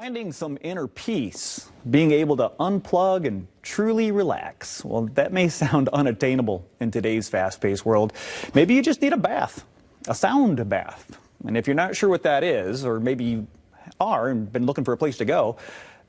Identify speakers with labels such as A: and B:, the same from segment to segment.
A: Finding some inner peace, being able to unplug and truly relax. Well, that may sound unattainable in today's fast-paced world. Maybe you just need a bath, a sound bath. And if you're not sure what that is, or maybe you are and been looking for a place to go,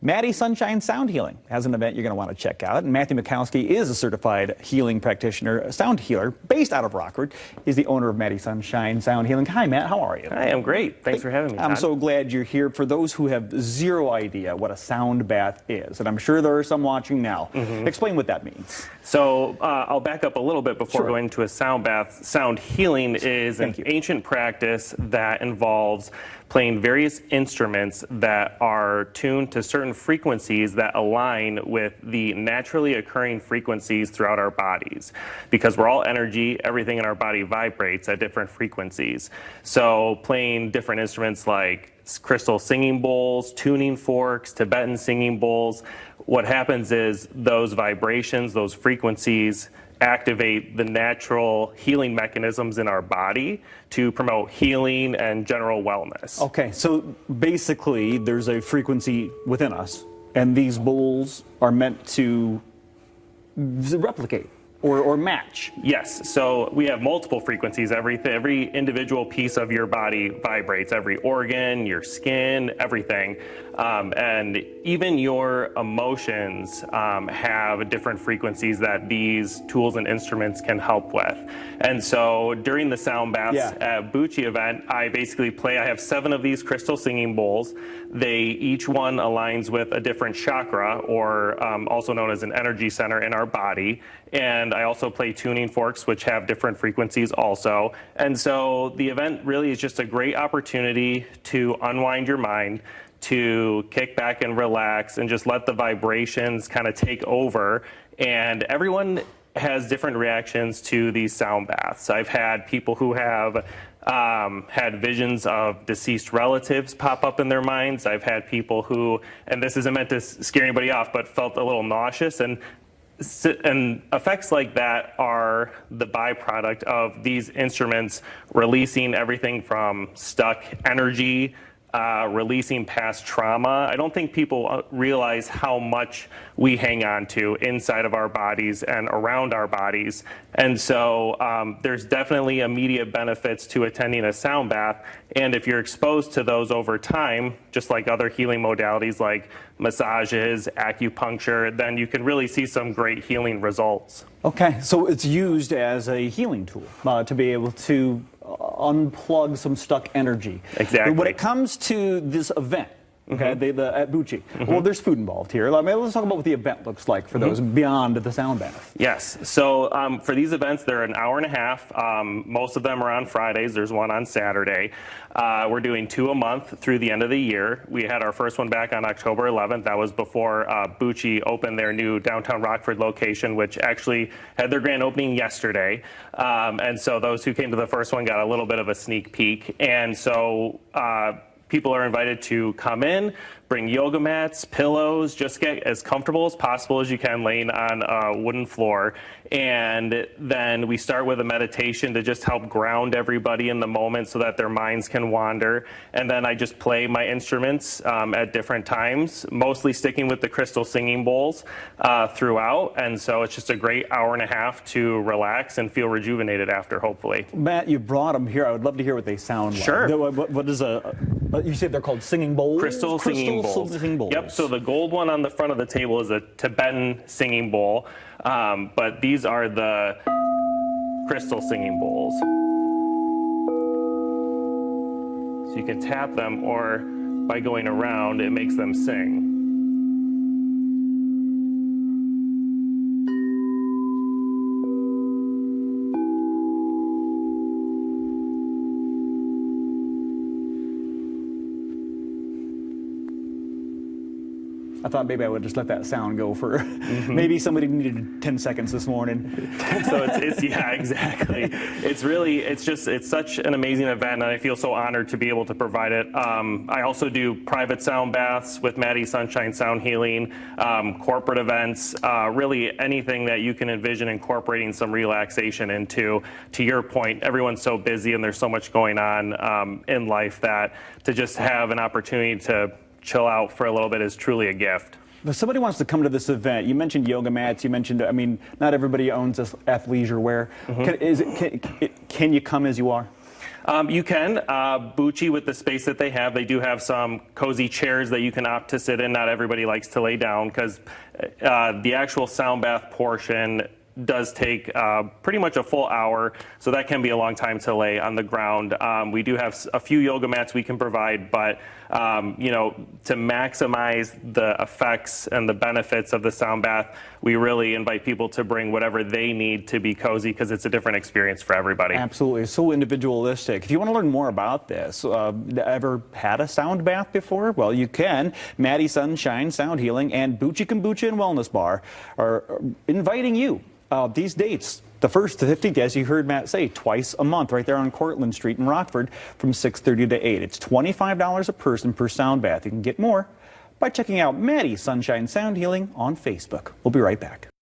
A: Maddie Sunshine Sound Healing has an event you're going to want to check out. And Matthew Mikowski is a certified healing practitioner, a sound healer based out of Rockford. He's the owner of Maddie Sunshine Sound Healing. Hi, Matt. How are you?
B: Hi, I'm great. Thanks for having me, Todd.
A: I'm so glad you're here. For those who have zero idea what a sound bath is, and I'm sure there are some watching now, explain what that means.
B: So I'll back up a little bit before going into a sound bath. Sound healing is an ancient practice that involves playing various instruments that are tuned to certain frequencies that align with the naturally occurring frequencies throughout our bodies. Because we're all energy, everything in our body vibrates at different frequencies. So playing different instruments like crystal singing bowls, tuning forks, Tibetan singing bowls, what happens is those vibrations, those frequencies activate the natural healing mechanisms in our body to promote healing and general wellness.
A: Okay, so basically there's a frequency within us, and these bowls are meant to replicate or match.
B: Yes, so we have multiple frequencies. Every individual piece of your body vibrates, every organ, your skin, everything. And even your emotions have different frequencies that these tools and instruments can help with. And so during the sound baths at Boochie event, I have 7 of these crystal singing bowls. Each one aligns with a different chakra, or also known as an energy center in our body. And I also play tuning forks, which have different frequencies also. And so the event really is just a great opportunity to unwind your mind, to kick back and relax and just let the vibrations kind of take over. And everyone has different reactions to these sound baths. I've had people who have had visions of deceased relatives pop up in their minds. I've had people who, and this isn't meant to scare anybody off, but felt a little nauseous. And effects like that are the byproduct of these instruments releasing everything from stuck energy, releasing past trauma. I don't think people realize how much we hang on to inside of our bodies and around our bodies. And so there's definitely immediate benefits to attending a sound bath. And if you're exposed to those over time, just like other healing modalities like massages, acupuncture, then you can really see some great healing results.
A: Okay, so it's used as a healing tool to be able to unplug some stuck energy.
B: Exactly.
A: When it comes to this event, okay, at Boochie, well, there's food involved here. Let's talk about what the event looks like for those beyond the sound bath.
B: Yes. So for these events, they're an hour and a half. Most of them are on Fridays. There's one on Saturday. We're doing 2 a month through the end of the year. We had our first one back on October 11th. That was before Boochie opened their new downtown Rockford location, which actually had their grand opening yesterday. And so those who came to the first one got a little bit of a sneak peek. And so people are invited to come in, bring yoga mats, pillows, just get as comfortable as possible as you can laying on a wooden floor. And then we start with a meditation to just help ground everybody in the moment so that their minds can wander. And then I just play my instruments at different times, mostly sticking with the crystal singing bowls throughout. And so it's just a great hour and a half to relax and feel rejuvenated after, hopefully.
A: Matt, you brought them here. I would love to hear what they sound like.
B: Sure.
A: What is you said they're called singing bowls?
B: Crystal singing bowls. Yep, so the gold one on the front of the table is a Tibetan singing bowl, but these are the crystal singing bowls. So you can tap them, or by going around, it makes them sing.
A: I thought maybe I would just let that sound go for maybe somebody needed 10 seconds this morning.
B: So it's yeah, exactly. It's such an amazing event, and I feel so honored to be able to provide it. I also do private sound baths with Maddie Sunshine Sound Healing, corporate events, really anything that you can envision incorporating some relaxation into. To your point, everyone's so busy and there's so much going on in life that to just have an opportunity to chill out for a little bit is truly a gift.
A: If somebody wants to come to this event, you mentioned yoga mats, you mentioned, I mean, not everybody owns this athleisure wear. Can you come as you are?
B: You can. Boochie, with the space that they have, they do have some cozy chairs that you can opt to sit in. Not everybody likes to lay down because the actual sound bath portion does take pretty much a full hour, so that can be a long time to lay on the ground. We do have a few yoga mats we can provide, but you know, to maximize the effects and the benefits of the sound bath, we really invite people to bring whatever they need to be cozy because it's a different experience for everybody.
A: Absolutely, it's so individualistic. If you want to learn more about this, ever had a sound bath before? Well, you can. Maddie Sunshine Sound Healing and Boochie Kombucha and Wellness Bar are inviting you. These dates, the 1st to 15th, as you heard Matt say, twice a month, right there on Cortlandt Street in Rockford from 6:30 to 8. It's $25 a person per sound bath. You can get more by checking out Maddie Sunshine Sound Healing on Facebook. We'll be right back.